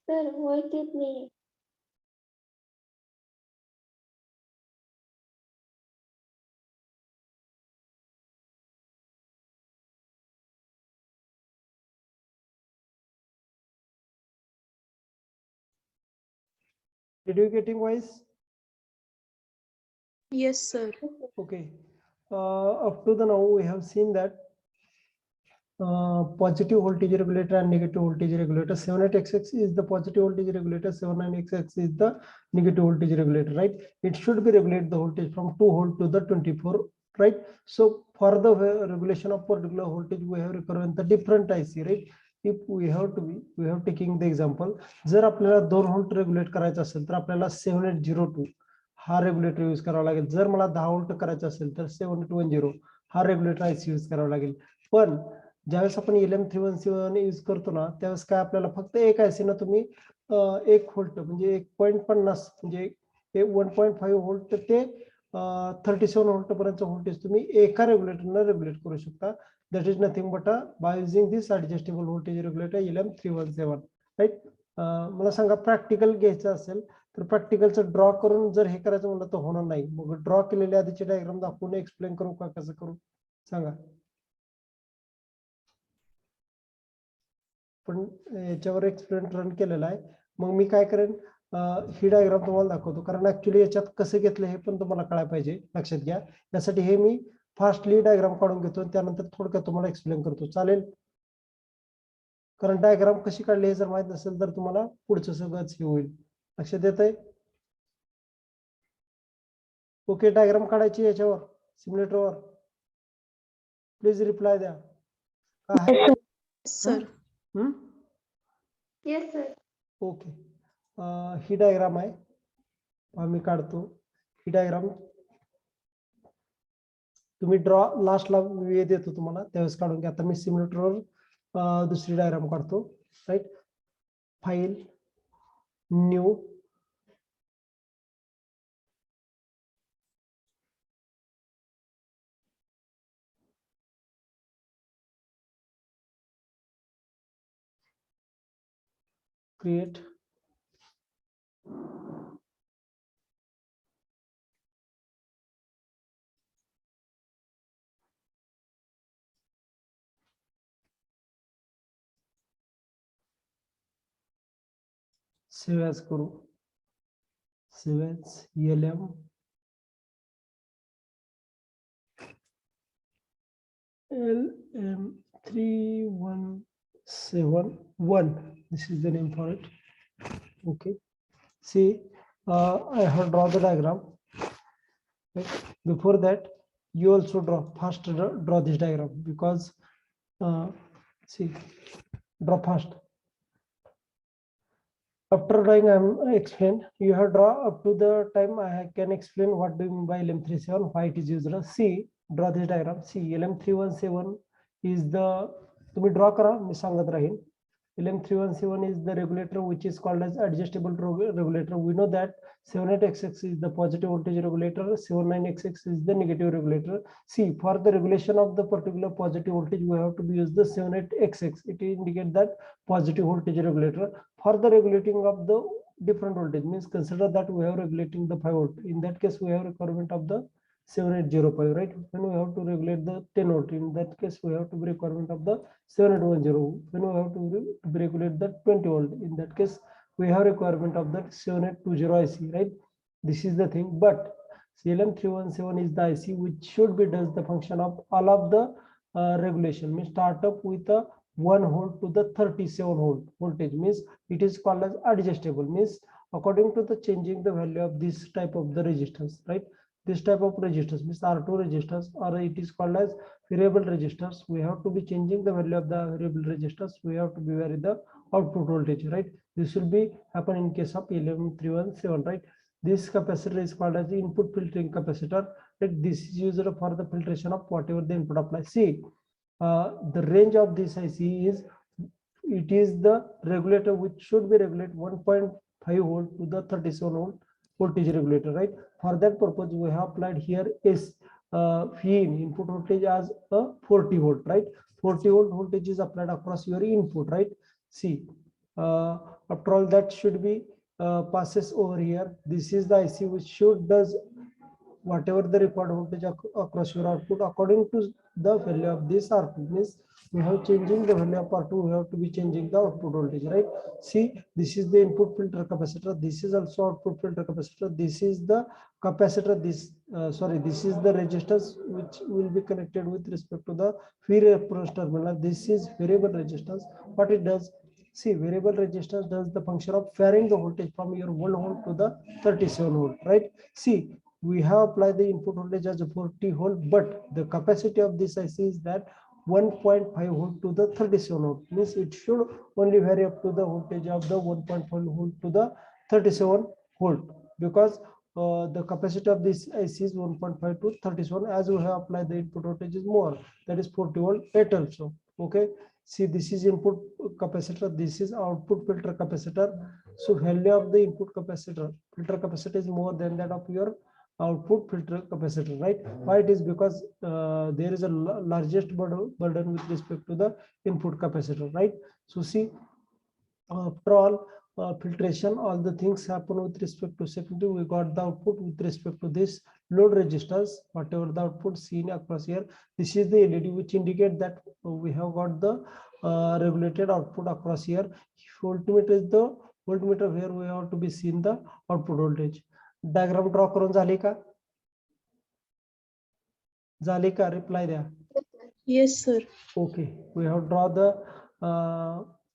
Sir voice येत नाहीये. Did you getting voice? Yes, sir. Okay. Up to the now we have seen that positive voltage regulator and negative voltage regulator. 78XX is the positive voltage regulator, 79XX is the negative voltage regulator, right? It should be regulate the voltage from 2 volt to the 24, right? So for the regulation of particular voltage, we have requirement the different IC, right? If we have taking the example, जर आपल्याला 2 volt regulate करायचं असेल तर आपल्याला 7802 हा regulator use करावा लागेल. जर मला 10 व्होल्ट करायचं असेल तर 7810 हा रेग्युलेटर आयसी यूज करावा लागेल. पण ज्यावेळेस आपण LM317 यूज करतो ना त्यावेळेस काय आपल्याला फक्त एक आयसी ना तुम्ही 1 व्होल्ट म्हणजे 1.50 म्हणजे 1.5 व्होल्ट ते 37 व्होल्ट पर्यंत व्होल्टेज तुम्ही एका रेग्युलेटरनं रेग्युलेट करू शकता. That is nothing but by using this adjustable voltage regulator LM317, right. मला सांगा प्रॅक्टिकल घ्यायचं असेल तर प्रॅक्टिकलचं ड्रॉ करून जर हे करायचं म्हणलं तर होणार नाही. मग ड्रॉ केलेल्या आधीचे डायग्राम दाखवून एक्सप्लेन करू का कसं करू सांगा. पण याच्यावर एक्सपेरिमेंट रन केलेला आहे. मग मी काय करेन ही डायग्राम तुम्हाला दाखवतो कारण ऍक्च्युली याच्यात कसं घेतलं हे पण तुम्हाला कळायला पाहिजे. लक्षात घ्या. यासाठी हे मी फास्टली डायग्राम काढून घेतो त्यानंतर थोडक्यात तुम्हाला एक्सप्लेन करतो. चालेल. कारण डायग्राम कशी काढली हे जर माहित नसेल तर तुम्हाला पुढचं सगळंच हे होईल. लक्षात येतंय. ओके. डायग्राम काढायची याच्यावर सिम्युलेटरवर. प्लीज रिप्लाय द्या. सर. Yes sir. ओके. ही डायग्राम आहे. आम्ही काढतो ही डायग्राम. तुम्ही ड्रॉ लास्टला वेळ देतो तुम्हाला त्यावेळेस काढून घ्या. आता मी सिम्युलेटरवर दुसरी डायग्राम काढतो. Right. File new create save as करू. save as LM3171. This is the name for it. Okay. See, I have drawn the diagram. Right. Before that, you also draw this diagram because see, draw fast. After drawing, I explain. You have draw up to the time I can explain what do you mean by LM37, why it is used. See, draw this diagram. See, LM317 is the तुम्ही draw करा मी सांगत राहीन. LM317 is the regulator which is called as adjustable regulator. We know that 78XX is the positive voltage regulator, 79XX is the negative regulator. See, for the regulation of the particular positive voltage, we have to use the 78XX. It indicates that positive voltage regulator. For the regulating of the different voltage, means consider that we have regulating the 5 volt. In that case, we have requirement of the 7805, right? When we have to regulate the 10 volt, in that case, we have to be requirement of the 7810. When we have to regulate the 20 volt, in that case, we have requirement of that 7820 IC, right? This is the thing. But LM317 is the IC which should be does the function of all of the regulation. Means start up with a 1 volt to the 37 volt voltage, means it is called as adjustable, means according to the changing the value of this type of the resistance, right? This type of resistance means R2 resistors, or it is called as variable resistors. We have to be changing the value of the variable resistors. We have to be vary the output voltage, right? This will be happen in case of LM317, right? This capacitor is called as the input filtering capacitor. Right? This is used for the filtration of whatever the input applies. See, the range of this IC is, it is the regulator which should be regulate 1.5 volt to the 37 volt voltage regulator, right? For that purpose, we have applied here is FEIN input voltage as a 40 volt, right? 40 volt voltage is applied across your input, right? See, After all, that should be passes over here. This is the IC which should does whatever the required voltage across your output according to the value of this R2. Means we have changing the value of R2, we have to be changing the output voltage, right? See, this is the input filter capacitor, this is also output filter capacitor, this is the capacitor, this this is the resistance which will be connected with respect to the free reference terminal. This is variable resistance. What it does, see, variable resistance does the function of varying the voltage from your 1 volt to the 37 volt, right? See, we have applied the input voltage as a 40 volt, but the capacity of this IC is that 1.5 volt to the 37 volt. Means it should only vary up to the voltage of the 1.5 volt to the 37 volt, because the capacity of this IC is 1.5 to 37. As we have applied the input voltage is more, that is 40 volt 8 also. Okay, see, this is input capacitor, this is output filter capacitor. So value of the input capacitor filter capacitor is more than that of your output filter capacitor, right? Why it is? Because there is a largest burden with respect to the input capacitor, right? So see, after all, filtration, all the things happen with respect to secondary. We got the output with respect to this load resistance, whatever the output seen across here. This is the LED which indicate that we have got the regulated output across here. Voltmeter is the voltmeter where we have to be seen the output voltage. Diagram draw करून झाली का? झाली का? Reply द्या. Yes, sir. Okay, we have draw the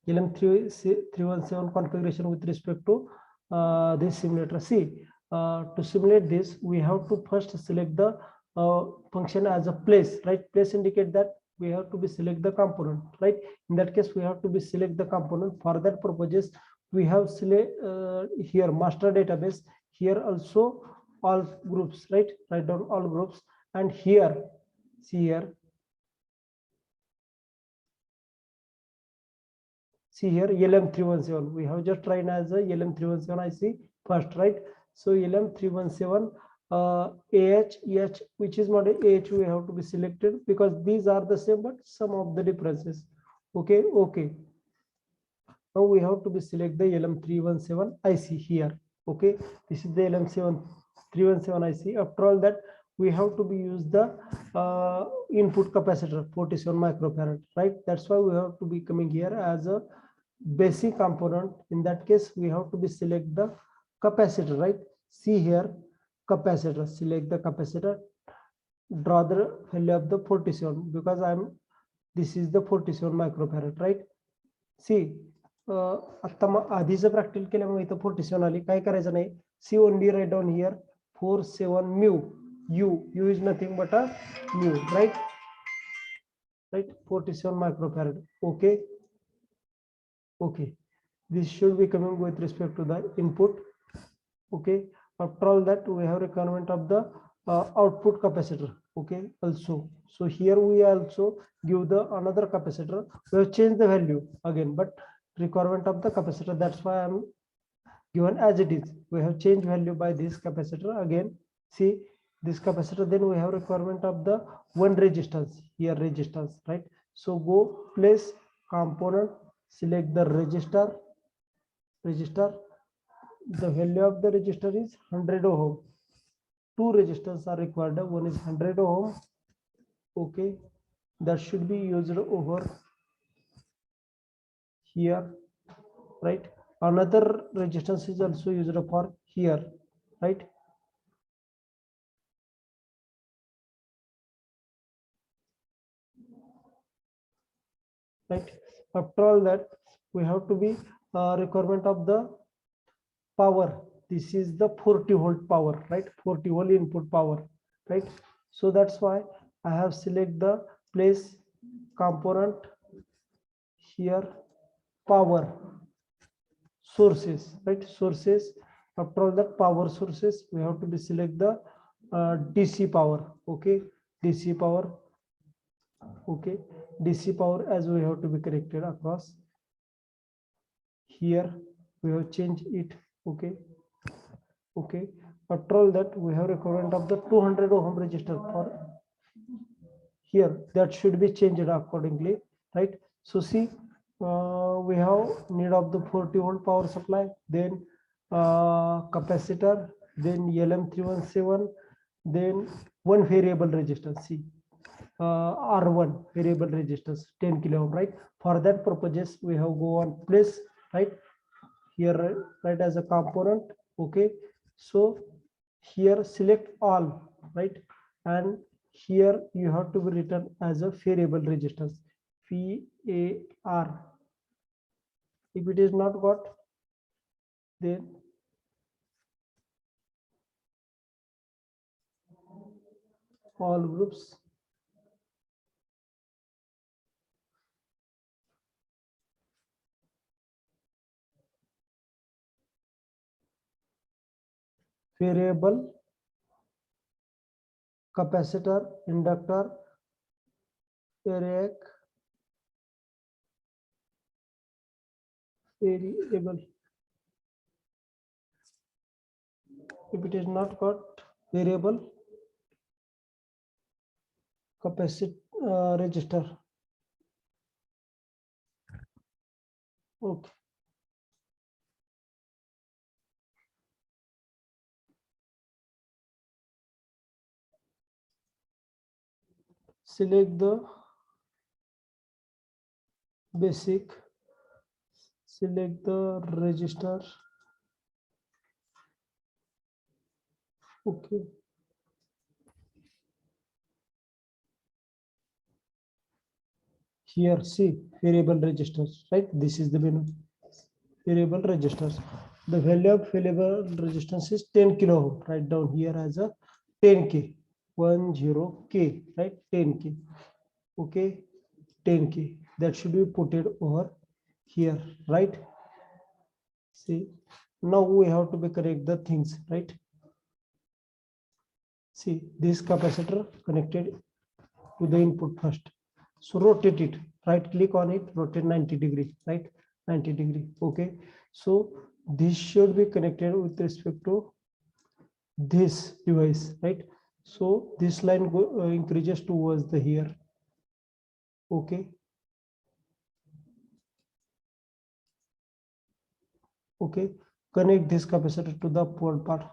LM317 configuration with respect to this simulator. See, to simulate this, we have to first select the function as a place, right? Place indicate that we have to be select the component, right? In that case, we have to be select the component. For that purposes, we have select here master database, here also all groups, right? Write down all groups, and here, see here, see here LM317. We have just tried as a LM317 IC first, right? So LM317 AH, which is not AH, we have to be selected because these are the same, but some of the differences. Okay, okay. Now we have to be select the LM317 IC here. Okay, this is the LM317 IC. After all that, we have to be use the input capacitor 47 microfarad, right? That's why we have to be coming here as a basic component. In that case, we have to be select the capacitor, right? See here, capacitor, select the capacitor, draw the value of the 47 because this is the 47 microfarad, right? See, आता आधीचं practice केल्यामुळे इथं 47 आली. काय करायचं नाही, see only write down here 47 mu, u is nothing but a mu, right? 47 microfarad. Okay, okay, this should be coming with respect to the input. Okay, after all that, we have requirement of the output capacitor. Okay, also, so here we also give the another capacitor. We have changed the value again, but requirement of the capacitor, that's why I'm given as it is. We have changed value by this capacitor again. See this capacitor, then we have requirement of the one resistance here, resistance, right? So go place component, select the resistor, the value of the resistor is 100 ohm. Two resistors are required, one is 100 ohm. Okay, that should be used over here, right? Another resistance is also used for here, right? Right, after all that, we have to be requirement of the power. This is the 40 volt power, right? 40 volt input power, right? So that's why I have select the place component here, power sources, right? Sources. After all that, power sources, we have to be select the DC power. Okay, DC power. Okay, DC power, as we have to be connected across here. We have changed it. Okay, okay, after all that, we have requirement of the 200 ohm resistor for here, that should be changed accordingly, right? So see, we have need of the 40-volt power supply, then capacitor, then LM317, then one variable resistance. See, R1 variable resistance 10 kilo ohm, right? For that purposes, we have go on place, right? Here, right, as a component. Okay, so here select all, right? And here you have to be written as a variable resistance, VAR. If it is not got, then all groups. Variable, capacitor, inductor, variable, variable. If it is not got, variable, capacitor, register. Okay. Select the basic, select the register. Okay. Here, see variable registers, right? This is the menu. Variable registers. The value of variable resistance is 10 kilo ohm. Write down here as a 10K, 10K, right? 10K. Okay, 10K. That should be put it over here, right? See, now we have to be correct the things, right? See, this capacitor connected to the input first. So rotate it, right click on it, rotate 90 degree, right? 90 degree. Okay, so this should be connected with respect to this device, right? So this line increases towards the here. Okay, okay, connect this capacitor to the upward part.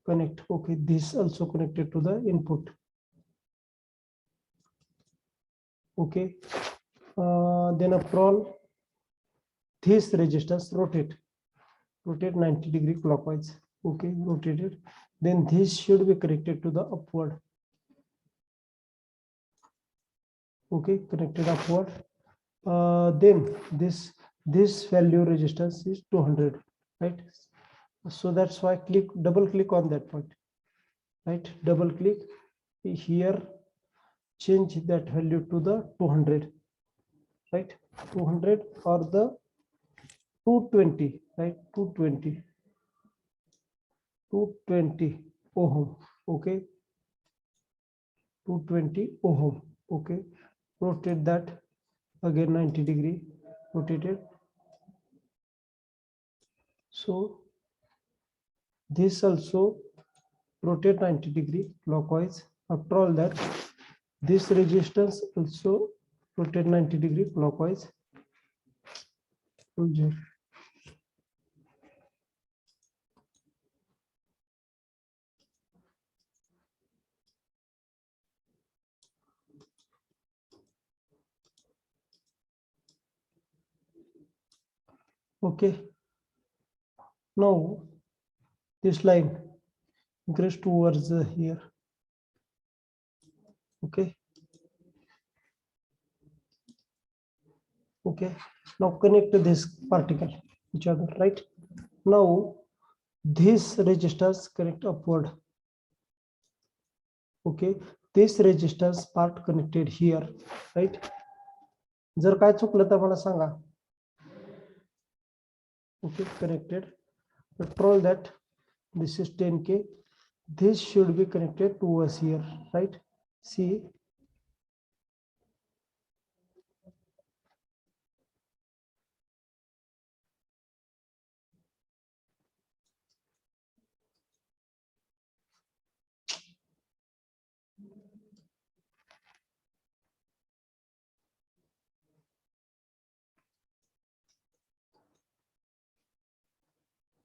Connect. Okay, this also connected to the input. Okay, then after all, this resistance rotate 90 degree clockwise. Okay, rotated. Then this should be connected to the upward. Okay, connected upward. Then this value resistance is 200, right? So that's why double click on that point, right? Double click here, change that value to the 200, right? 200 or the 220, right? 220 ohm. Okay, 220 ohm. Okay, rotate that again 90 degree, rotated. So this also rotate 90 degree clockwise. After all that, this resistance also rotate 90 degree clockwise. Okay, now this line increase towards here. Okay, okay, now connect this particle each other, right? Now this resistance connect upward. Okay, this resistance part connected here, right? जर काय चुकलं तर मला सांगा. Okay, connected. Control that. This is 10K. This should be connected to us here, right? See,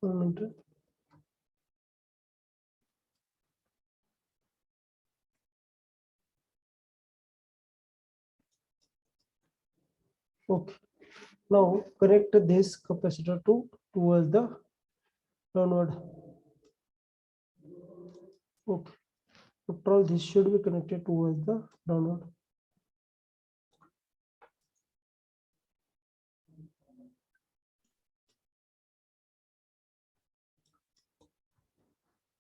1 minute. Okay. Now connect this capacitor towards the downward. Okay. After all, this should be connected towards the downward.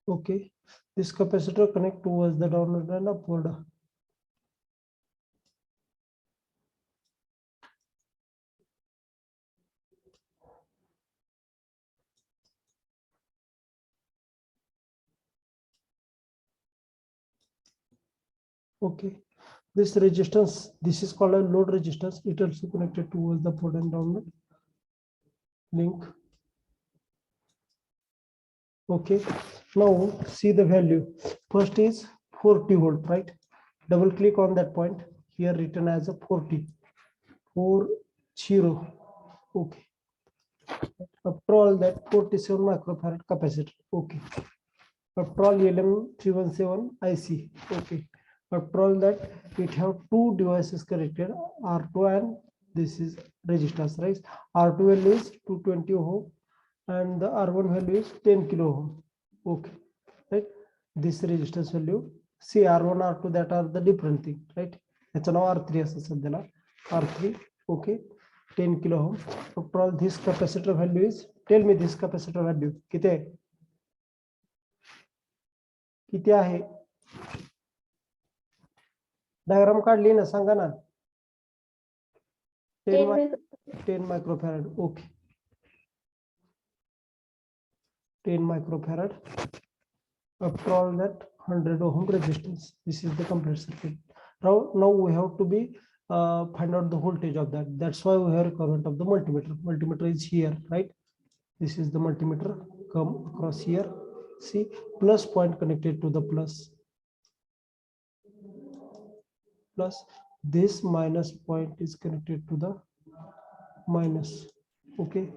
Okay. This capacitor connect towards the downward and upward. Okay. This resistance, this is called a load resistance. It also connected towards the upward and downward link. Okay. Now see the value. First is 40 volt, right? Double click on that point. Here written as a 40. 40. Okay. After all that 47 microfarad capacitor. Okay. After all LM317 IC. Okay. After all that it have two devices connected, R2 and this is resistance, right? R2 value is 220 ohm and the R1 value is 10 kilo ohm. Okay, right? This resistance value, see R1 R2 that are the different thing, right? It's now R3 असं R3. Okay, 10 kilo ohm. After all this capacitor value is, tell me this capacitor value किती आहे? किती आहे? Diagram काढली ना, सांगा ना. 10 microfarad. Okay, 10 microfarad. After all that 100 ohm resistance. This is the complete circuit. Now we have to be find out the voltage of that. That's why we have requirement of the multimeter. Multimeter is here, right? This is the multimeter. Come across here. See, plus point connected to the plus. Plus this minus point is connected to the minus. Okay,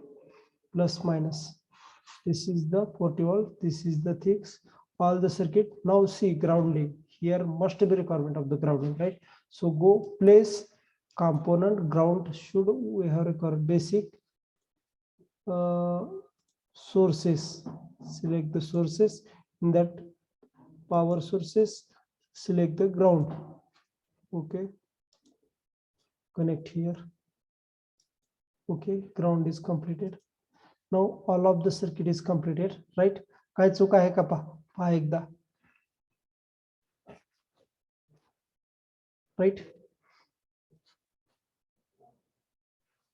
plus minus. This is the 40 volt. This is the things. All the circuit. Now see grounding. Here must be requirement of the grounding, right? So go place component ground. Should we have required basic sources? Select the sources. In that power sources, select the ground. Okay, connect here. Okay, ground is completed. Now all of the circuit is completed, right? काय चूक आहे का पहा एकदा, right?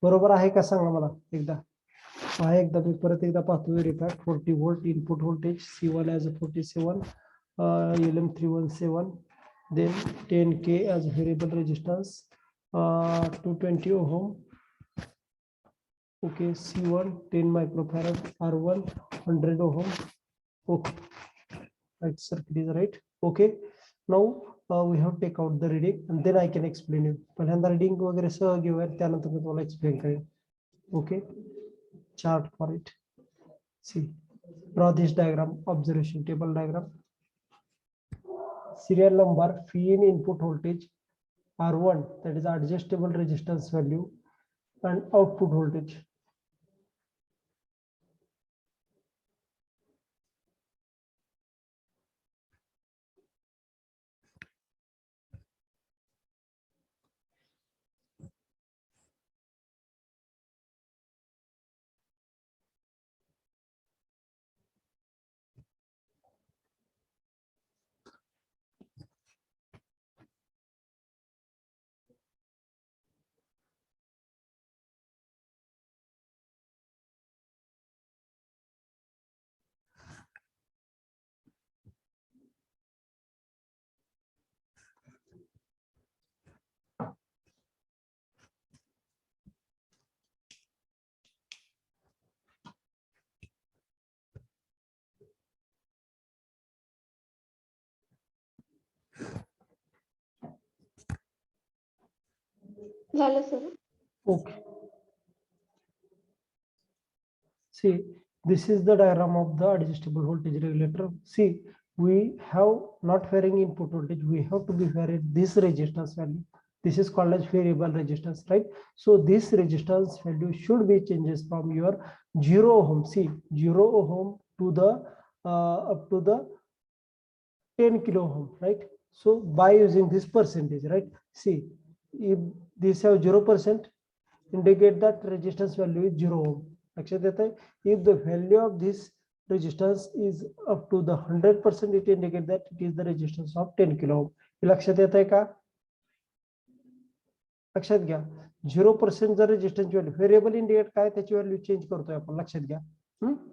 बरोबर आहे का सांगा मला एकदा. पहा एकदा, मी परत एकदा पाहतो verify. 40 volt input voltage, C1 as 47, LM317, then 10K as variable resistance, 220 ohm. Okay, C1 10 microfarad, R1 100 ohm. Okay, right, circuit is right. Okay, now we have take out the reading and then I can explain you. पहिल्यांदा reading वगैरे सह घेऊया, त्यानंतर मी तुम्हाला explain करेन. Okay, chart for it. See, draw this diagram, observation table diagram. Serial number, P in input voltage, R1 that is adjustable resistance value, and output voltage. झालं sir. Okay. See, This is the diagram of the adjustable voltage regulator. See, we have not varying input voltage. We have to be varied this resistance value. This is called as variable resistance, right? So this resistance value should be changes from your 0 ohm. See, 0 ohm to the up to the 10 kilo ohm, right? So by using this percentage, right? See, if this have 0%, indicate that resistance value is 0 ohm. If the value of this resistance is up to the 100%, it indicates that it is the resistance of 10 kilo ohm. लक्षात येत आहे का? लक्षात घ्या 0% जर resistance value variable indicate काय त्याची value change करतोय आपण लक्षात घ्या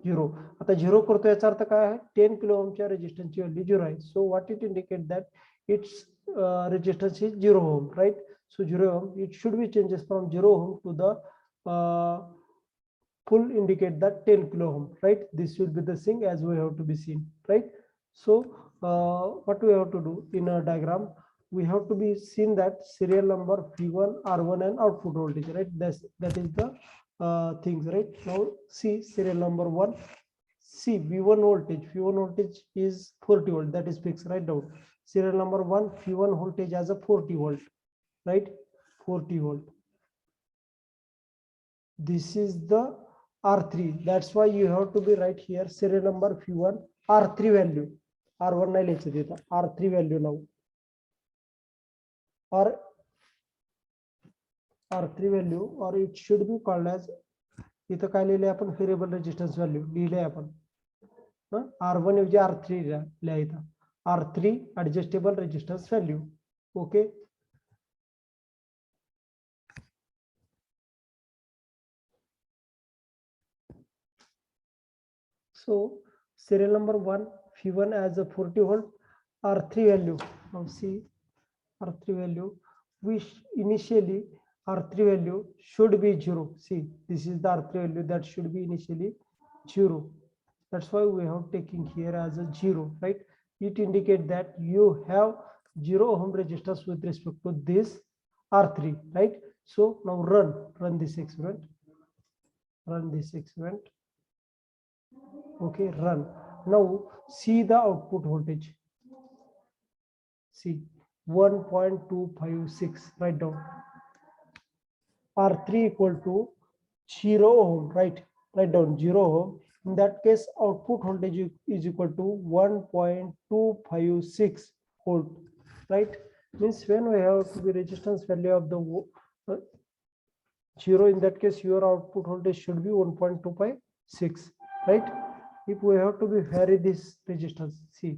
0 आता 0 करतो याचा अर्थ काय आहे 10 किलो ओमच्या रेजिस्टन्सची व्हॅल्यू 0 आहे so what it indicate that it's resistance is 0 ohm right so 0 ohm it should be changes from 0 ohm to the full indicate that 10 kilo ohm right this will be the thing as we have to be seen right so what we have to do in a diagram we have to be seen that serial number V1 R1 and output voltage right that is the things right now see serial number 1 see V1 voltage is 40 volt that is fixed right down serial number 1 V1 voltage as a 40 volt right 40 volt this is the R3 that's why you have to be right here serial number V1 R3 value R1 नाही लिहायचं तिथं R3 value now or R3 value or it should be called as इथं काय लिहिले आपण variable resistance value लिहिले आपण R1 ऐवजी R3 लिहायचं R3 adjustable resistance value okay So serial number 1 V1 as a 40 volt R3 value now see R3 value which initially R3 value should be 0 see this is the R3 value that should be initially 0 that's why we have taken here as a 0 right it indicate that you have 0 ohm resistance with respect to this R3 right so now run this experiment okay run now see the output voltage see 1.256 write down R3 equal to 0 ohm right write down 0 ohm in that case output voltage is equal to 1.256 volt right means when we have to be resistance value of the 0 in that case your output voltage should be 1.256 right if we have to be vary this resistance see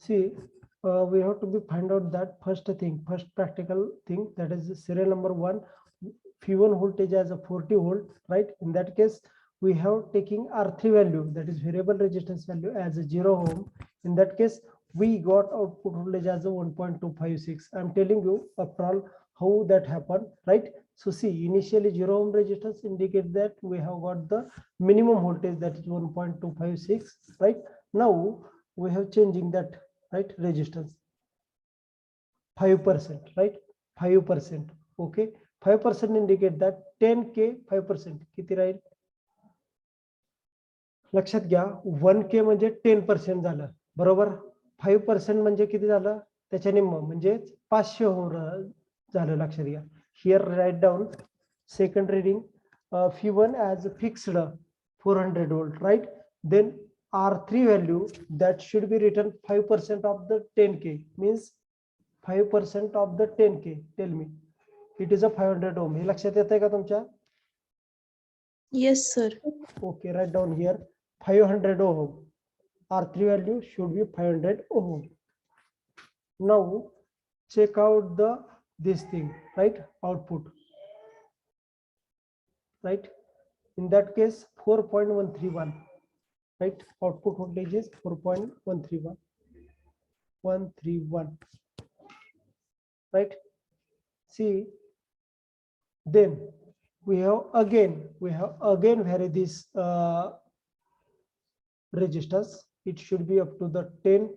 see we have to be find out that first practical thing that is serial number 1 V1 voltage as a 40 volt right in that case we have taking R3 value that is variable resistance value as a 0 ohm in that case we got output voltage as a 1.256 I'm telling you after all how that happened right so see initially 0 ohm resistance indicate that we have got the minimum voltage that is 1.256 right now we have changing that right resistance 5% right 5% okay 5% indicate that 10k 5% किती राहील लक्षात घ्या 1k म्हणजे 10% झालं बरोबर 5% म्हणजे किती झालं त्याच्या निम्म म्हणजे 500 ओम झालं लक्षात घ्या here write down second reading V1 as fixed 400 volt right then R3 value that should be written 5% of the 10k means 5% of the 10k tell me it is a 500 ohm हे लक्षात येतंय का तुमच्या Yes, sir. okay write down here 500 ohm R3 value should be 500 ohm. Now check out the this thing, right? Output, right? In that case, 4.131, right? Output voltage is 4.131, right? See, then we have again vary this resistance. It should be up to the 10%.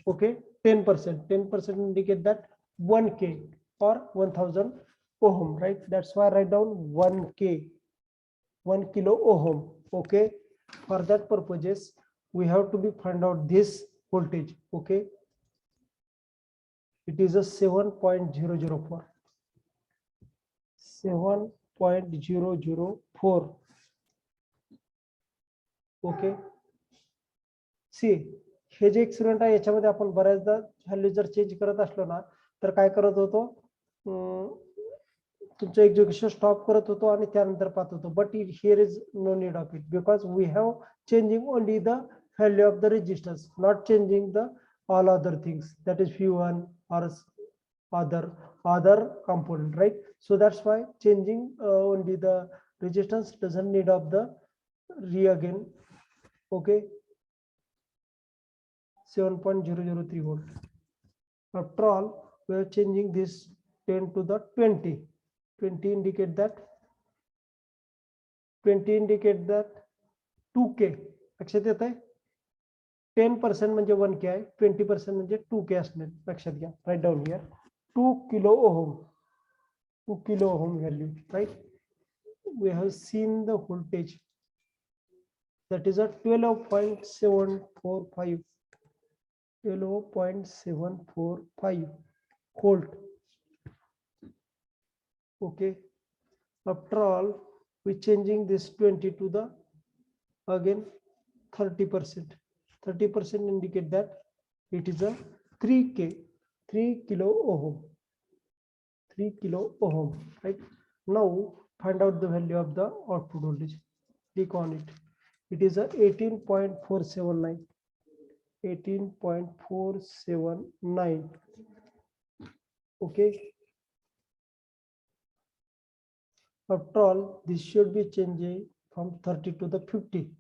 Okay, 10% indicate that 1K or 1000 ohm, right? That's why I write down 1K, 1 kilo ohm. Okay, for that purposes we have to be find out this voltage. Okay, it is a 7.004, 7.004. Okay, see, हे जे experiment आहे याच्यामध्ये आपण बऱ्याचदा value जर change करत असलो ना तर काय करत होतो, तुमचं एक्झिक्युशन स्टॉप करत होतो आणि त्यानंतर पाहत होतो. But here is no need of it because we have changing only the value of the resistance, not changing the all other things, that is V1 or other component, right? So that's why changing only the resistance doesn't need of the again. Okay, 7.003 volt. After all, we are changing this 10 to the 20. 20 indicate that 2K. लक्षात येत आहे, 10% म्हणजे 1K आहे, 20% म्हणजे 2K असणार. लक्षात घ्या, write down here 2 kilo ohm, 2 kilo ohm value, right? We have seen the voltage, that is a 12.745, 12.745 volt. Okay, after all we changing this 20 to the again 30%. 30% indicate that it is a 3K, 3 kilo ohm, 3 kilo ohm, right? Now find out the value of the output voltage. Click on it. It is a 18.479, 18.479. Okay, after all this should be changing from 30 to the 50.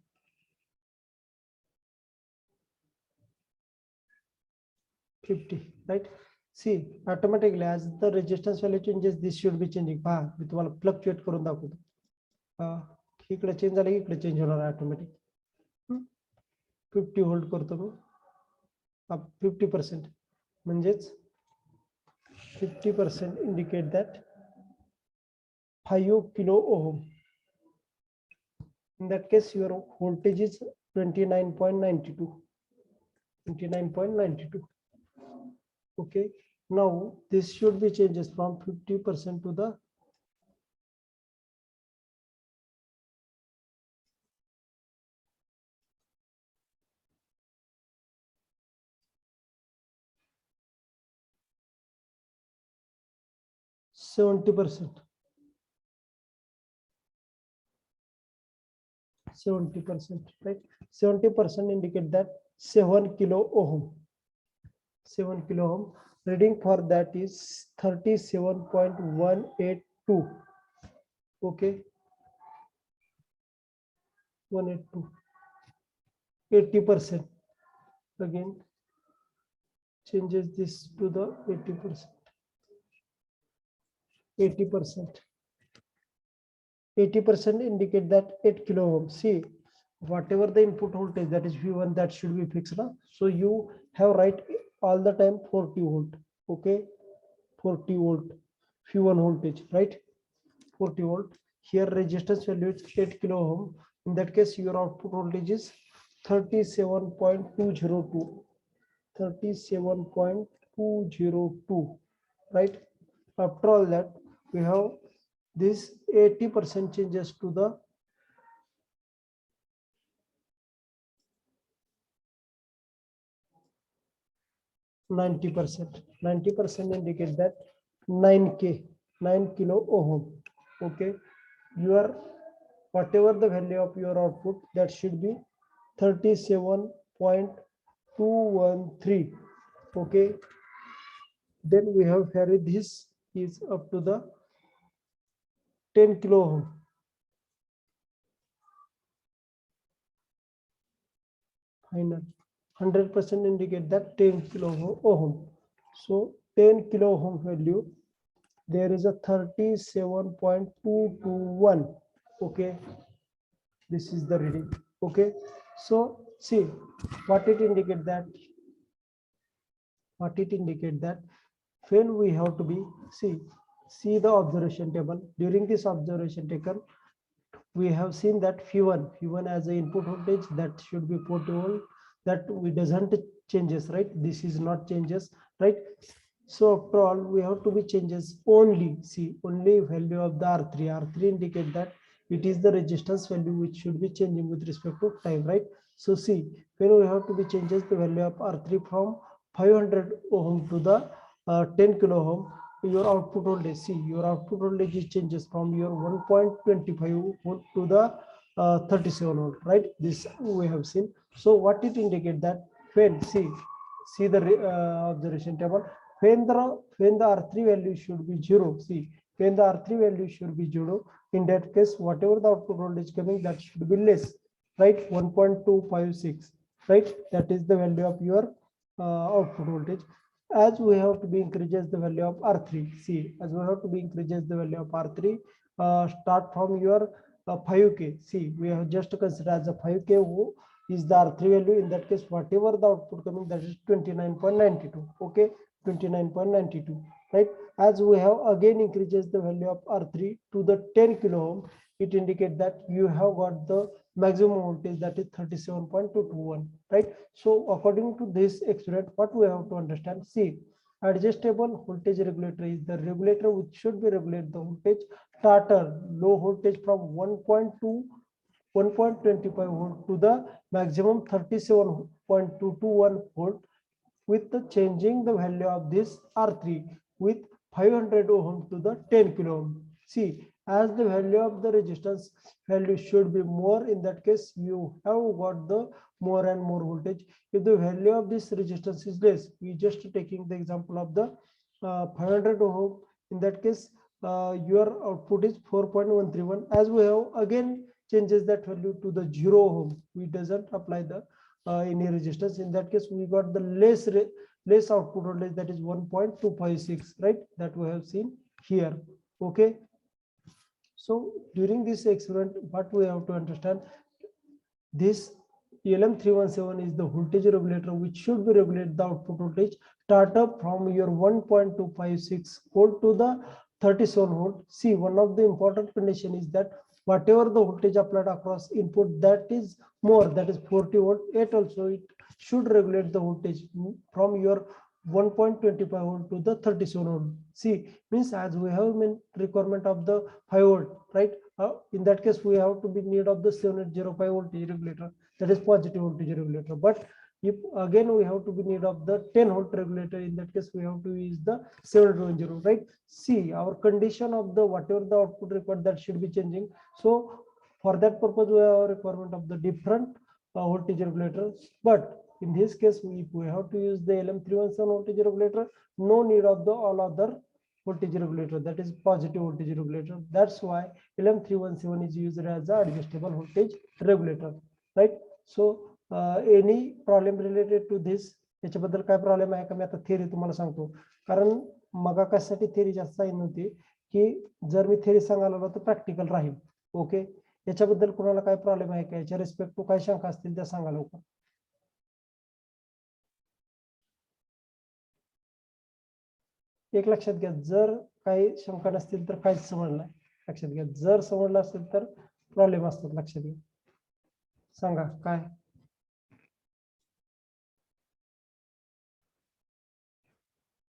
50, right? See, automatically as the resistance value changes, this should be changing. पहा, मी तुम्हाला fluctuate करून दाखवतो. इकडे change झालं, इकडे change होणार automatic. 50 volt करतो मी, 50% म्हणजेच 50% indicate that 5 kilo ohm. In that case your voltage is 29.92, 29.92. Okay, now this should be changes from 50% to the 70%. 70%, right? 70% indicate that 7 kilo ohm. 7 kilo ohm. Reading for that is 37.182. Okay, 182. 80%. Again changes this to the 80%. 80%. 80% indicate that 8 kilo ohm. See, whatever the input voltage, that is V1, that should be fixed now. So you have write all the time 40 volt. Okay, 40 volt V1 voltage, right? 40 volt. Here resistance value is 8 kilo ohm. In that case your output voltage is 37.202, 37.202, right? After all that we have this 80% changes to the 90%. 90% indicate that 9K, 9 kilo ohm. Okay, your whatever the value of your output, that should be 37.213. Okay, then we have carried this is up to the 10 kilo ohm. Final 100% indicate that 10 kilo ohm. So 10 kilo ohm value, there is a 37.221. Okay, this is the reading. Okay, so see what it indicate that. What it indicate that when we have to be see the observation table. During this observation taken, we have seen that Phi1 as an input voltage that should be 40 volt, that we doesn't changes, right? This is not changes, right? So after all, we have to be changes only only value of the R3 indicate that it is the resistance value which should be changing with respect to time, right? So see, when we have to be changes the value of R3 from 500 ohm to the 10 kilo ohm, your output voltage, your output voltage changes from your 1.25 volt to the 37 volt, right? This we have seen. So what it indicate that when see the observation table, when the R3 value should be 0, when the R3 value should be 0, in that case whatever the output voltage coming, that should be less, right? 1.256, right? That is the value of your output voltage. As we have to be increases the value of R3, as we have to be increases the value of R3, start from your 5k. We have just considered as a 5k who is the R3 value. In that case, whatever the output coming, that is 29.92. Okay, 29.92, right? As we have again increases the value of R3 to the 10 kilo ohm, it indicates that you have got the maximum voltage, that is 37.221, right? So according to this experiment, what we have to understand, adjustable voltage regulator is the regulator which should be regulate the voltage starter low voltage from 1.2 1.25 volt to the maximum 37.221 volt, with the changing the value of this R3 with 500 ohm to the 10 kilo ohm. As the value of the resistance value should be more, in that case you have got the more and more voltage. If the value of this resistance is less, we just taking the example of the 500 ohm. In that case, your output is 4.131. As we have again changes that value to the 0 ohm, we doesn't apply the any resistance. In that case, we got the less output voltage, that is 1.256, right? That we have seen here. Okay, so during this experiment, what we have to understand, this LM317 is the voltage regulator which should be regulate the output voltage start up from your 1.256 volt to the 37 volt. One of the important condition is that whatever the voltage applied across input, that is more, that is 40 volt, it also it should regulate the voltage from your 1.25 volt to the 37 volt. Means as we have requirement of the 5 volt, right? In that case, we have to be need of the 7805 voltage regulator, that is positive voltage regulator. But if again we have to be need of the 10 volt regulator, in that case we have to use the 7210, right? Our condition of the whatever the output required, that should be changing. So for that purpose, we have a requirement of the different voltage regulators. But in this case, if we have to use the LM317 voltage regulator, no need of the all other voltage regulator, that is positive voltage regulator. That's why LM317 is used as an adjustable voltage regulator, right? So any problem related to this, याच्याबद्दल काय problem आहे का? मी आता theory तुम्हाला सांगतो, कारण मग कशासाठी theory जास्त सांगितली होती की जर मी थेरी सांगायला तर प्रॅक्टिकल राहील. ओके, याच्याबद्दल कोणाला काय प्रॉब्लेम आहे का? याच्या रिस्पेक्ट टू काय शंका असतील त्या सांगा लवकर. एक लक्षात घ्या, जर काही शंका नसतील तर काहीच समजलं नाही, लक्षात घ्या. जर समजलं असेल तर प्रॉब्लेम असतात, लक्षात घ्या. सांगा काय.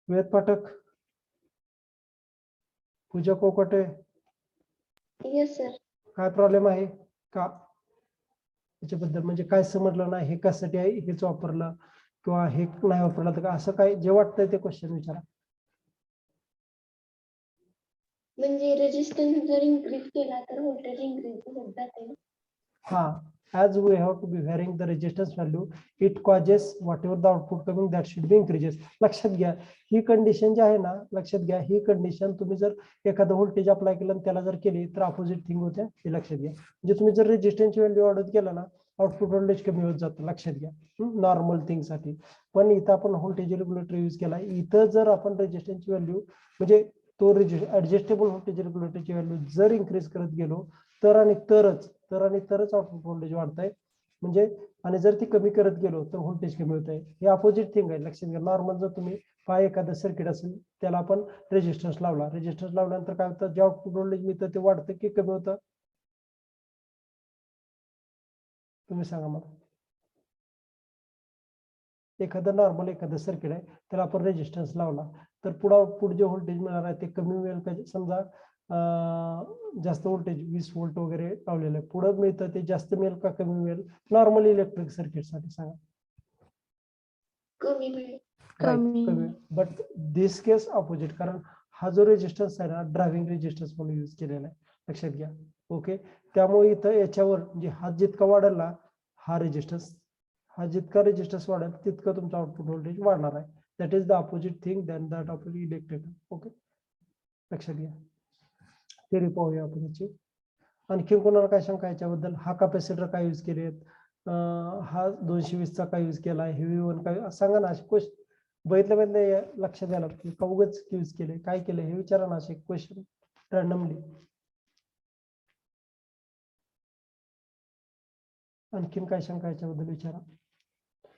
वेद पाठक, पूजा कोकटे. Yes sir. काय प्रॉब्लेम आहे का याच्याबद्दल? म्हणजे काय समजलं नाही, हे कशासाठी आहे, हेच वापरलं किंवा हे नाही वापरलं, तर असं काय जे वाटतंय ते क्वेश्चन विचारा. म्हणजे रेजिस्टन्स जर इन्क्रीज केला तर व्होल्टेज इन्क्रीज होत जाते. हा, as we have to be varying the resistance value, it causes whatever the output coming that should be increases. लक्षात घ्या ही कंडिशन जी आहे ना, लक्षात घ्या ही कंडिशन तुम्ही जर एखादं व्होल्टेज अप्लाय केलं आणि त्याला जर केली तर अपोजिट थिंग होते, हे लक्षात घ्या. म्हणजे तुम्ही जर रेजिस्टन्सची व्हॅल्यू वाढत गेला ना, आउटपुट व्होल्टेज कमी होत जातं, लक्षात घ्या, नॉर्मल थिंग साठी. पण इथं आपण व्होल्टेज रेग्युलेटर यूज केला, इथं जर आपण रेजिस्टन्सची व्हॅल्यू म्हणजे तो ऍडजस्टेबल व्होल्टेज रेग्युलेटरची व्हॅल्यू जर इन्क्रीज करत गेलो तर आणि तरच आउटपुट व्होल्टेज वाढतंय. म्हणजे आणि जर ती कमी करत गेलो तर व्होल्टेज कमी होत आहे. हे अपोजिट थिंग आहे, लक्षात घ्या. नॉर्मल जर तुम्ही पाय एखादं सर्किट असेल त्याला आपण रेजिस्टन्स लावल्यानंतर काय होतं, जे आउटपुट व्होल्टेज मिळतं ते वाढतं की कमी होतं, तुम्ही सांगा मला. एखादं सर्किट आहे त्याला आपण रेजिस्टन्स लावला तर पुढे आउटपुट जे व्होल्टेज मिळणार आहे ते कमी मिळेल का? समजा जास्त व्होल्टेज 20 व्होल्ट वगैरे लावलेलं आहे, पुढे मिळतं ते जास्त मिळेल का कमी मिळेल? नॉर्मल इलेक्ट्रिक सर्किट साठी सांगा. कमी मिळेल. कमी. बट दिस केस अपोजिट, कारण हा जो रेजिस्टन्स आहे ना, ड्रायव्हिंग रेजिस्टन्स म्हणून यूज केलेला आहे, लक्षात घ्या. ओके, त्यामुळे इथं याच्यावर म्हणजे हा जितका वाढेल ना, हा जितका रेजिस्टन्स वाढेल तितकं तुमचं आउटपुट व्होल्टेज वाढणार आहे. That is the opposite thing than that of electric. Okay, लक्षात घ्या. ते पाहूया आपण याची. आणखी कोणाला काय शंका याच्याबद्दल? हा कॅपॅसिटर काय यूज केले, हा 220 चा काय यूज केला, हेवी वन काय, सांगा ना. असे क्वेश्चन बघितलं लक्षात द्यायला का उगाच यूज केले, काय केलं हे विचारा ना, असे क्वेश्चन रॅन्डमली. आणखीन काय शंका याच्याबद्दल विचारा.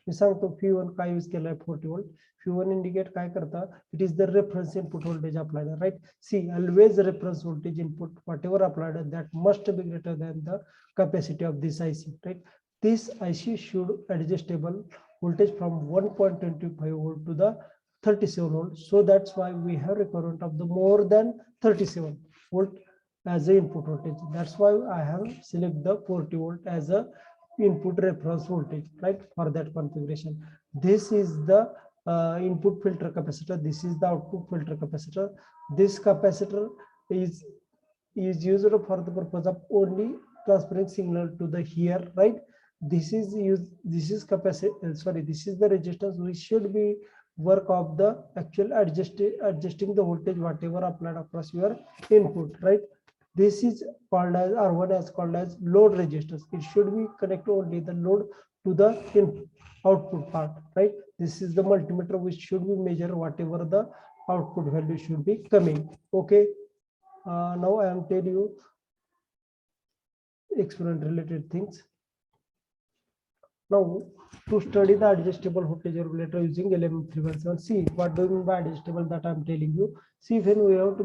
मी सांगतो P1 काय यूज केलाय, 40 व्होल्ट. P1 इंडिकेट काय करता, it is the reference input voltage applied, right. See always reference voltage input whatever applied that must be greater than the capacity of this IC, राईट. This IC should adjustable voltage from 1.25 volt to the 37 volt. So that's why we have requirement of the more than 37 volt as a input voltage. That's why I have select the 40 volt as a input reference voltage, right, for that configuration. This is the input filter capacitor. This is the output filter capacitor. This capacitor is used for the purpose of only transferring signal to the here, right. This is the resistance which should be work of the actual adjusting the voltage whatever applied across your input, right. This is called as R1 as called as load resistance. It should be connect only the load to the output part, right. This is the multimeter which should be measure whatever the output value should be coming. Okay, now I am tell you experiment related things. Now, to study the adjustable voltage regulator using LM317, see what do you mean by adjustable that I am telling you. See, when we have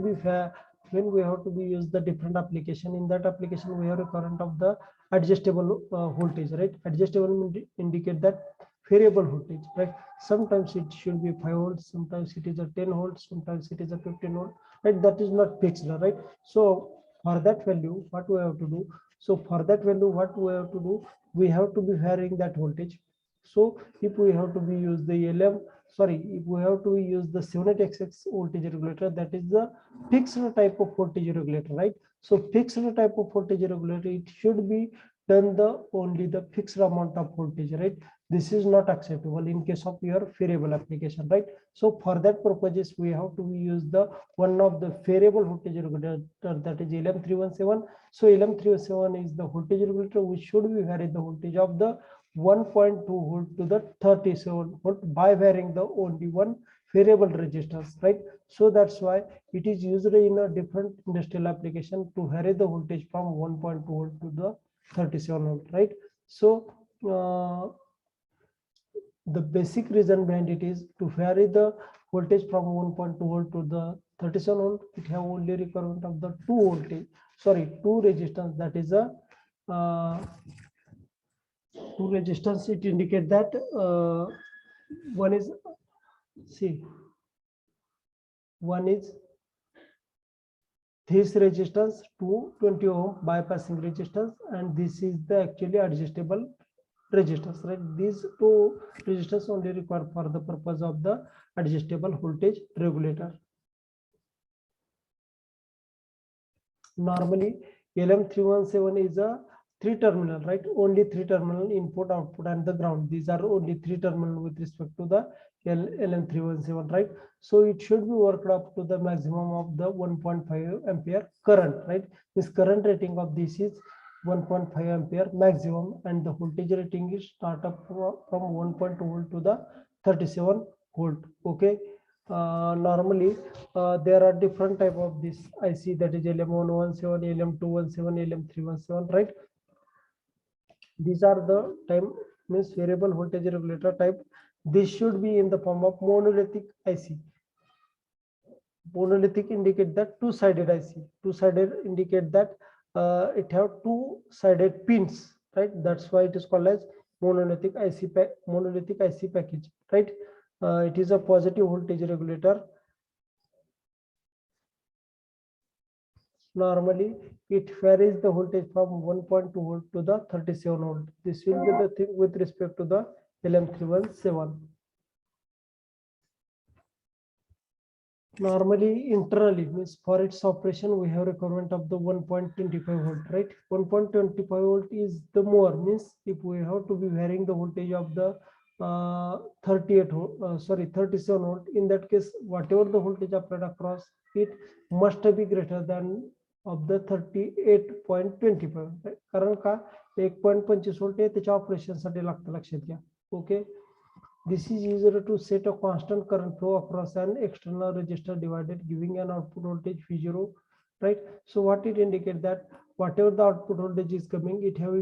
to be use the different application, in that application we have a current of the adjustable voltage, right. Adjustable indicate that variable voltage, right. Sometimes it should be 5 volts, sometimes it is a 10 volts, sometimes it is a 15 volt, right. That is not fixed, right. So for that value, what we have to do? So for that value, what we have to do? We have to be varying that voltage. So if we have to be use the if we have to use the 780XX voltage regulator, that is the fixed type of voltage regulator, right. So fixed type of voltage regulator, it should be done the only the fixed amount of voltage, right. This is not acceptable in case of your variable application, right. So for that purposes, we have to use the one of the variable voltage regulator, that is LM317. So LM317 is the voltage regulator which should be vary the voltage of the 1.2 volt to the 37 volt by varying the only one variable resistance, right. So that's why it is used in a different industrial application to vary the voltage from 1.2 volt to the 37 volt, right. So the basic reason behind it is to vary the voltage from 1.2 volt to the 37 volt. It have only requirement of the two resistance, that is a two resistance. It indicate that one is this resistance 220 ohm bypassing resistance, and this is the actually adjustable resistance, right. These two resistors only required for the purpose of the adjustable voltage regulator. Normally LM317 is a three terminal, right? Only three terminal, input, output, and the ground. These are only three terminal with respect to the LM317, right? So it should be worked up to the maximum of the 1.5 ampere current, right? This current rating of this is 1.5 ampere maximum, and the voltage rating is start up from 1.2 volt to the 37 volt. Okay. Normally there are different type of this IC, that is LM117, LM217, LM317, right? These are the time, means variable voltage regulator type. This should be in the form of monolithic IC. Monolithic indicate that two-sided IC. Two-sided indicate that it have two-sided pins, right? That's why it is called as monolithic IC package, right? It is a positive voltage regulator. Normally it varies the voltage from 1.2 volt to the 37 volt. This will be the thing with respect to the LM317. Normally internally, means for its operation we have requirement of the 1.25 volt, right? 1.25 volt is the more, means if we have to be varying the voltage of the 37 volt, in that case whatever the voltage applied across it must be greater than of the 38.25, right? कारण का 1.25 volt त्याच्या operation साठी लागतं, लक्षात घ्या. Okay. This is used to set a constant current flow across an external resistor divided, giving an output voltage V0, right? So what it indicates that whatever the output voltage is coming, it have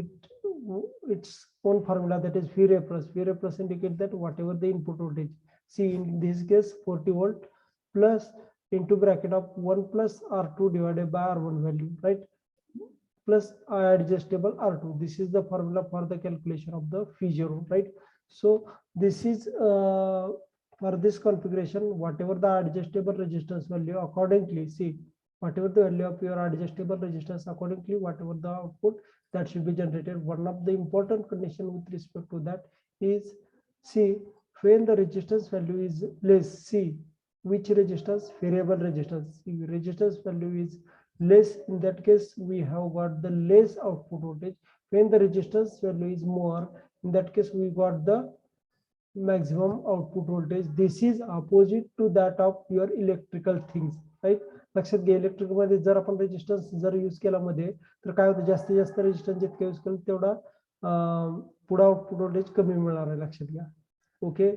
its own formula, that is V reference. V reference indicate that whatever the input voltage. See, in this case 40 volt plus into bracket of 1 plus R2 divided by R1 value, right? Plus adjustable R2. This is the formula for the calculation of the V0, right? So this is for this configuration, whatever the adjustable resistance value, accordingly, see, whatever the value of your adjustable resistance, accordingly whatever the output that should be generated. One of the important condition with respect to that is, see, when the resistance value is less, see which resistance, variable resistance, see, resistance value is less, in that case we have got the less output voltage. When the resistance value is more, in that case we got the maximum output voltage. This is opposite to that of your electrical things, right? लक्षात घ्या, electric मध्ये जर आपण resistance जर use केला मध्ये, तर काय होतं, जास्तीत जास्त रेजिस्टन्स जितका यूज केला तेवढा पुढे आउटपुट व्होल्टेज कमी मिळणार आहे, लक्षात घ्या. Okay.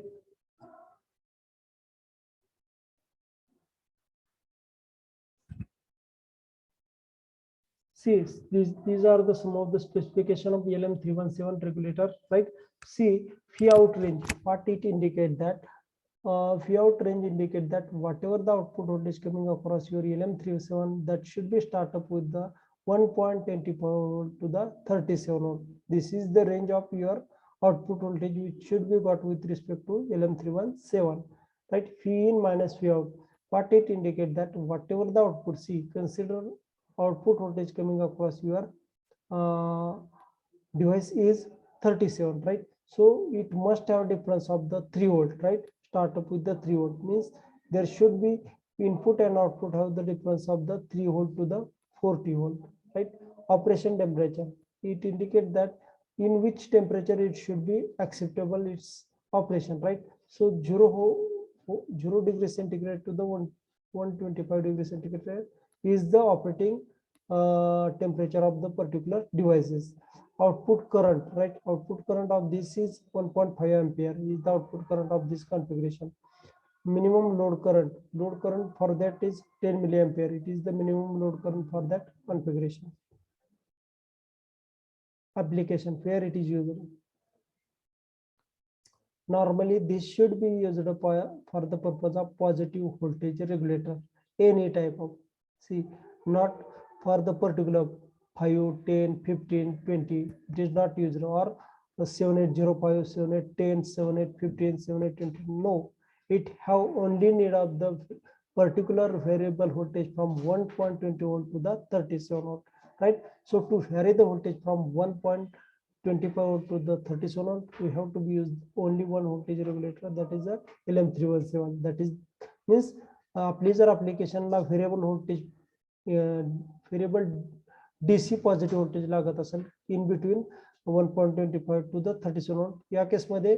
See, these are the some of the specification of LM317 regulator, right? See, Phi out range, what it indicate that Phi out range indicate that whatever the output voltage coming across your LM317, that should be start up with the 1.24 volt to the 37 volt. This is the range of your output voltage which should be got with respect to LM317, right? Phi in minus Phi out. What it indicate that whatever the output, see, consider output voltage coming across your device is 37, right? So it must have difference of the 3 volt, right? Start up with the 3 volt, means there should be input and output have the difference of the 3 volt to the 40 volt, right? Operation temperature, it indicate that in which temperature it should be acceptable its operation, right? So 0 degree centigrade to the 125 degree centigrade is the operating temperature of the particular devices. Output current, right? Output current of this is 1.5 ampere is the output current of this configuration. Minimum load current for that is 10 milliampere. It is the minimum load current for that configuration. Application where it is used. Normally this should be used for the purpose of positive voltage regulator, any type of, see, not for the particular 5, 10, 15, 20, it is not used, or 7805, 7810, 7815, 7820. No, it have only need of the particular variable voltage from 1.20 volt to the 37 volt, right? So to vary the voltage from 1.25 volt to the 37 volt, we have to be used only one voltage regulator, that is a LM317. That is means pleasure application la variable voltage variable DC positive voltage लागत असेल in between 1.25 to the 37 volt. या केसमध्ये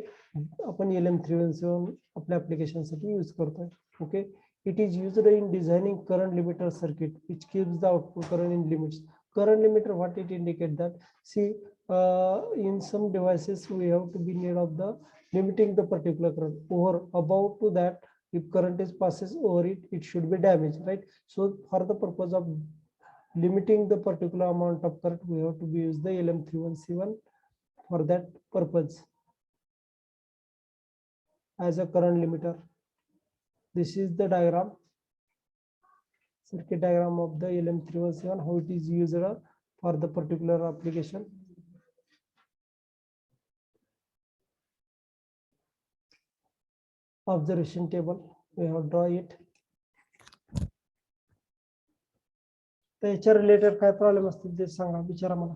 आपण LM317 आपल्या ऍप्लिकेशनसाठी use करतोय. Okay, it is used in designing current limiter circuit which keeps the output current in limits. Current limiter, what it indicate that, see, in some devices we have to be need of the limiting the particular current over above to that. If current is passes over it, it should be damaged, right? So for the purpose of limiting the particular amount of current, we have to be use the LM31C1 for that purpose as a current limiter. This is the diagram, circuit diagram of the LM317, how it is used for the particular application. Observation table, we have draw it. त्याच्या related काय problem असतील ते सांगा, विचारा मला.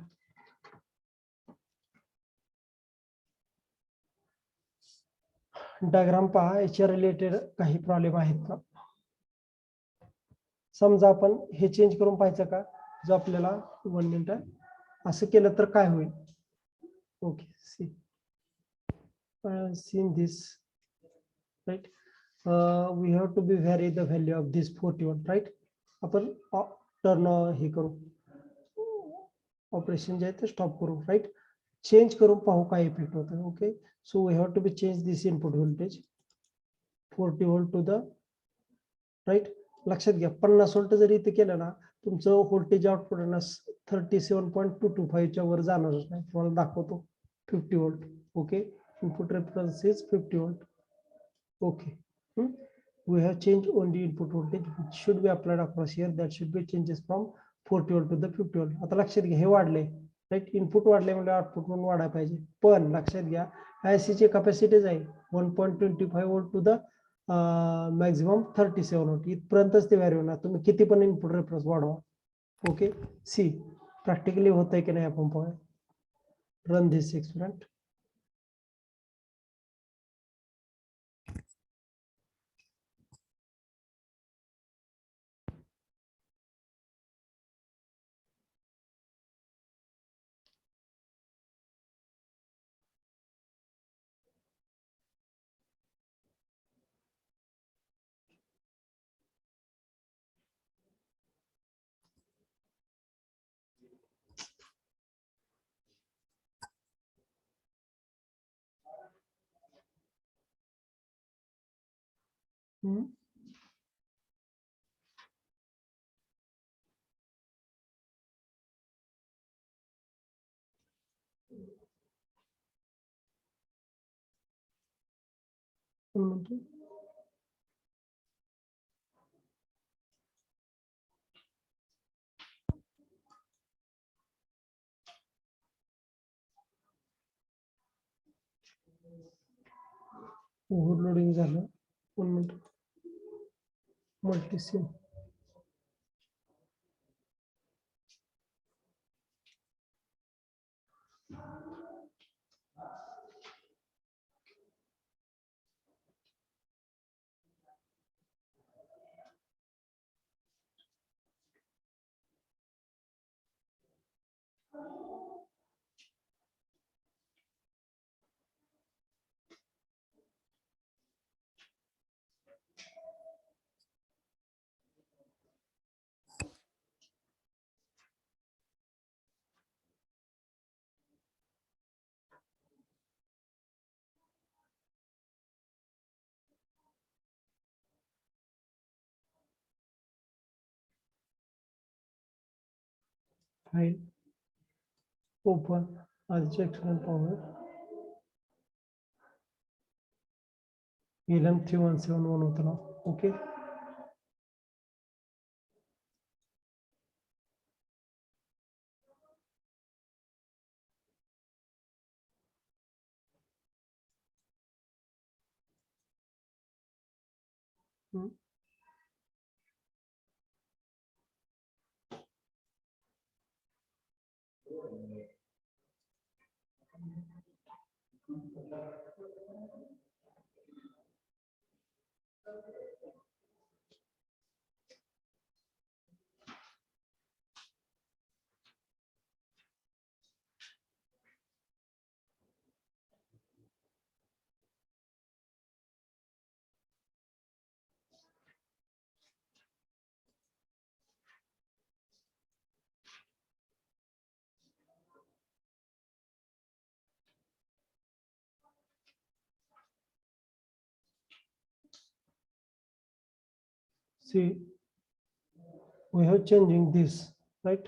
Diagram पहा, याच्या related काही problem आहेत का. समजा आपण हे चेंज करून पाहायचं का, जो आपल्याला 1 मिनिट असं केलं तर काय होईल. Okay, see seen this, right. We have to be very the value of this 41, right. आपण टर्न हे करू, ऑपरेशन जे आहे ते स्टॉप करू, राईट. चेंज करून पाहू काय इफेक्ट होतं. Okay, so we have to be change this input voltage 40 volt to the, right. लक्षात घ्या, 50 व्होल्ट जरी इथे केलं ना, तुमचं व्होल्टेज आउटपुट ना 37.225 च्या वर जाणारच नाही. तुम्हाला दाखवतो 50 volt. Okay, input reference is 50 volt. Okay, we have changed only input voltage which should be applied across here, that should be changes from 40 volt to the 50 volt. आता लक्षात घ्या, हे वाढले, राईट. इनपुट वाढले म्हणजे आउटपुट पण वाढायला पाहिजे. पण लक्षात घ्या, IC ची कॅपॅसिटीज आहे 1.25 volt to the maximum 37 volt. इथपर्यंतच ते व्हॅरी होणार, तुम्ही किती पण इनपुट रेफरन्स वाढवा. ओके, सी प्रॅक्टिकली होतंय की नाही आपण पाहूया. Run this experiment. ओव्हरलोडिंग झालं. 1 मिनिट, मल्टीसिम. फाईल ओपन, आजचे एक्सपेरिमेंट पाहूया. LM3171 होतं ना. Okay, see we have changing this, right?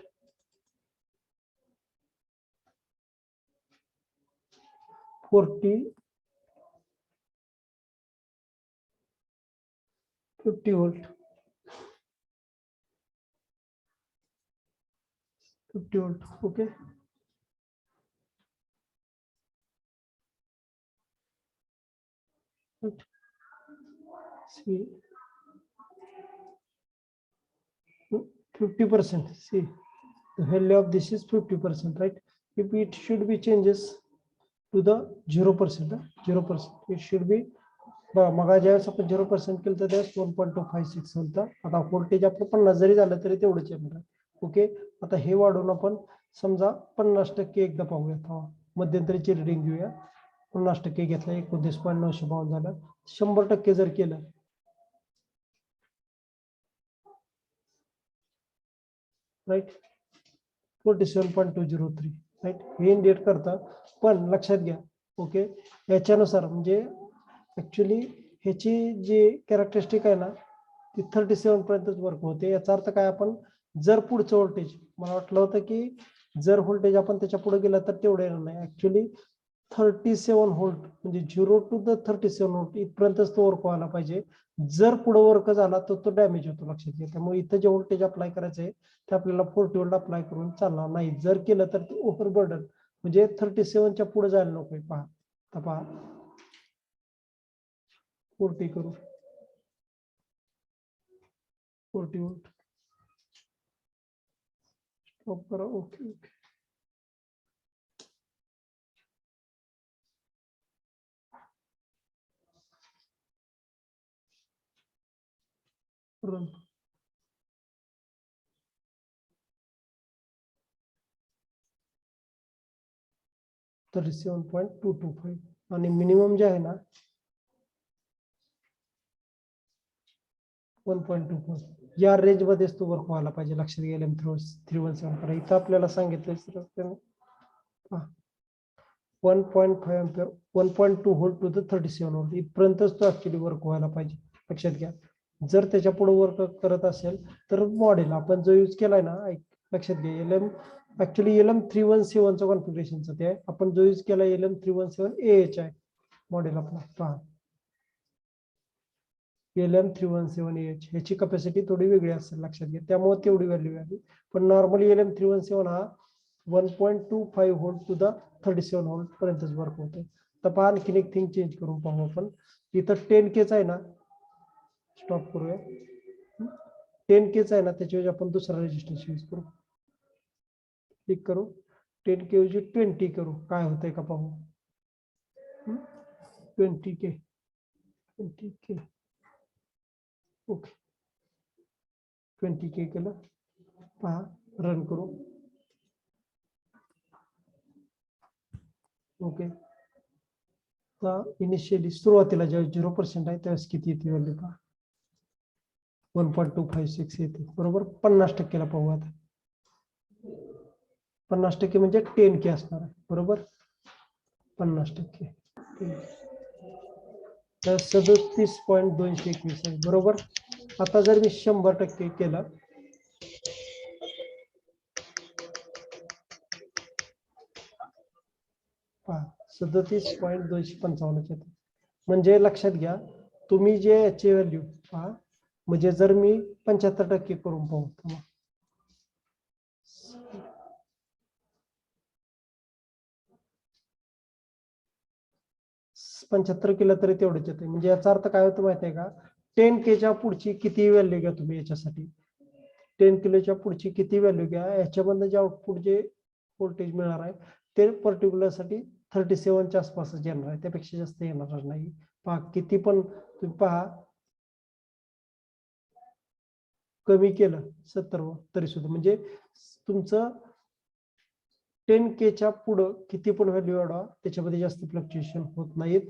40 50 volt 50 volt. Okay, right. See 50%, see the value of this is 50%, right? If it should be changes to the 0%, 0%, it should be मग ज्यावेळेस आपण 0% केलं तर त्यावेळेस 1.256 होतं. आता व्होल्टेज आपलं 50 जरी झालं तरी तेवढंच येणार. ओके, आता हे वाढवून आपण समजा 50% एकदा पाहूया. मध्यंतरीची रिडिंग घेऊया. 50% घेतलं 29.952 झालं. 100% जर केलं राईट 47.203 राईट, हे इंडिकेट करतं. पण लक्षात घ्या ओके, याच्यानुसार म्हणजे ऍक्च्युली ह्याची जी कॅरेक्टरिस्टिक आहे ना ती 37 पर्यंतच वर्क होते. याचा अर्थ काय, आपण जर पुढचं व्होल्टेज, मला वाटलं होतं की जर व्होल्टेज आपण त्याच्या पुढे गेला तर तेवढं येणार नाही. ऍक्च्युली 37 व्होल्ट म्हणजे 0 to the 37 व्होल्ट इथपर्यंतच तो वर्क व्हायला पाहिजे. जर पुढे वर्क झाला तर तो डॅमेज होतो, लक्षात घ्या. त्यामुळे इथं जे व्होल्टेज अप्लाय करायचं आहे ते आपल्याला 40 व्होल्ट अप्लाय करून चालणार नाही. जर केलं तर ते ओव्हरबर्डन म्हणजे 37च्या पुढे जायला नको. पहा आता पहा 40 करू 40 व्होल्ट स्टॉप करा. Okay okay run. तर 37.225 आणि मिनिमम जे आहे ना 1.24 या रेंज मध्येच तो वर्क व्हायला पाहिजे. लक्षात घ्यायला 317 करा. इथं आपल्याला सांगितलं 1.5 ampere 1.2 volt to the 37 volt इथपर्यंतच तो ऍक्च्युली वर्क व्हायला पाहिजे. लक्षात घ्या. जर त्याच्या पुढे वर्क करत असेल तर मॉडेल आपण जो यूज केलाय ना, लक्षात घ्या ऍक्च्युली LM317 कॉन्फिगरेशनचं ते आपण जो यूज केला LM317AH आहे मॉडेल आपला. पहा LM317AH ह्याची कॅपॅसिटी थोडी वेगळी असेल, लक्षात घ्या. त्यामुळे तेवढी व्हॅल्यू आली. पण नॉर्मली LM317 हा 1.25 व्होल्ट टू द 37 व्होल्ट पर्यंतच वर्क होते. तर पहा आणखीन एक थिंग चेंज करून पाहू आपण. इथं 10K आहे ना, स्टॉप करूया. 10K आहे ना, त्याच्याऐवजी आपण दुसरा रेजिस्टन्स यूज करू. क्लिक करू 10K ऐवजी 20 करू. काय होतंय का पाहू. 20K ओके 20K केलं. पहा रन करू. ओके, इनिशियली सुरुवातीला जेव्हा 0% आहे त्यावेळेस किती येते व्हॅल्यू पहा 1.256 येते. बरोबर 50%ला पाहू. आता 50% म्हणजे 10K असणार आहे. बरोबर 50% तर 37.221 आहे. बरोबर. आता जर मी 100% केलं पहा 37.255 येते. म्हणजे लक्षात घ्या तुम्ही जे याची व्हॅल्यू पहा, म्हणजे जर मी 75% करून पाहू 75 केलं तरी तेवढंच येते. म्हणजे याचा अर्थ काय होतं माहिती आहे का, 10Kच्या पुढची किती व्हॅल्यू घ्या तुम्ही याच्यासाठी, 10Kच्या पुढची किती व्हॅल्यू घ्या, याच्यामधनं जे आउटपुट जे व्होल्टेज मिळणार आहे ते पर्टिक्युलर साठी 37च्या आसपासच येणार आहे, त्यापेक्षा जास्त येणार नाही. पहा किती पण तुम्ही पहा कमी केलं 70 तरी सुद्धा म्हणजे तुमचं 10Kच्या पुढं किती पण व्हॅल्यू वाढवा त्याच्यामध्ये जास्त फ्लक्च्युएशन होत नाहीत.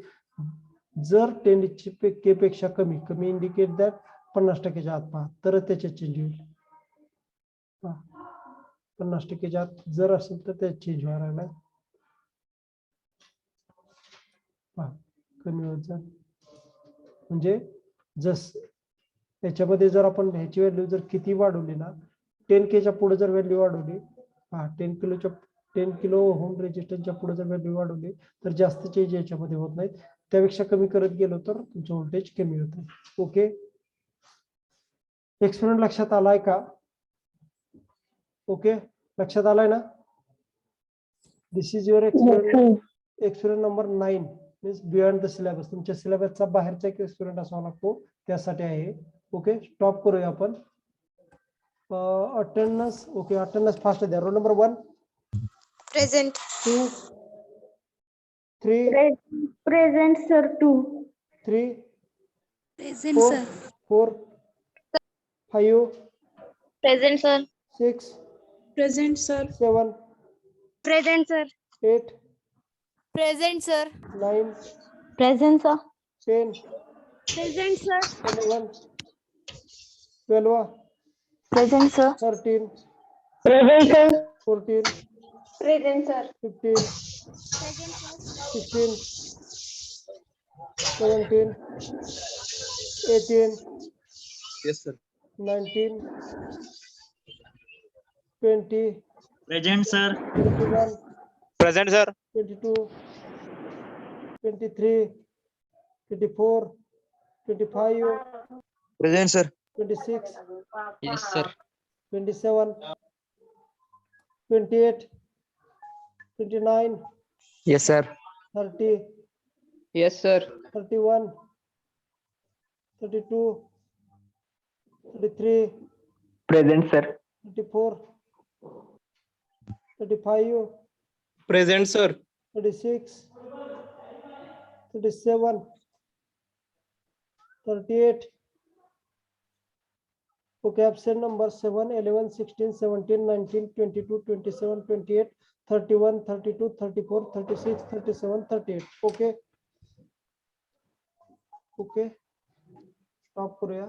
जर 10K पेक्षा कमी इंडिकेट दॅट 50%च्या आत पहा तर त्याच्यात चेंज होईल. 50%च्या आत जर असेल तर त्यात चेंज व्हायला लागलाय. कमी होत जा म्हणजे जस याच्यामध्ये जर आपण ह्याची व्हॅल्यू जर किती वाढवली ना 10K च्या पुढे जर व्हॅल्यू वाढवली, 10 किलो ओहम रेजिस्टन्सच्या पुढे जर व्हॅल्यू वाढवली तर जास्त चेंज याच्यामध्ये होत नाहीत. त्यापेक्षा कमी करत गेलो तर तुमचं व्होल्टेज कमी होतं. ओके, एक्सपेरिमेंट लक्षात आलाय का? ओके, लक्षात आलाय ना? This is your experiment number 9 means beyond the syllabus. तुमच्या सिलेबसचा बाहेरचा एक एक्सपेरिमेंट असावा लागतो, त्यासाठी आहे. ओके, स्टॉप करूया आपण. अटेंडन्स. ओके, अटेंडन्स फास्ट द्या. Roll number 1 Present. 2 3 Present, sir. 2. 3 Present, 4 sir. 4 5 Present, sir. 6 Present, sir. 7 Present, sir. 8 Present, sir. 9 Present, sir. 10 Present, sir. 11 12 Present, sir. 13 Present, sir. 14 Present, sir. 15 16 17 18 Yes, sir. 19 20 Present, sir. 21 Present, sir. 22 23 24 25 Present, sir. 26 Yes, sir. 27 28 29 Yes, sir. 30 Yes, sir. 31 32 33 Present, sir. 34 35 Present, sir. 36 37 38 okay, absent number 7 11 16 17 19 22 27 28 31 32 34 36 37 38 okay. Okay, stop करूया.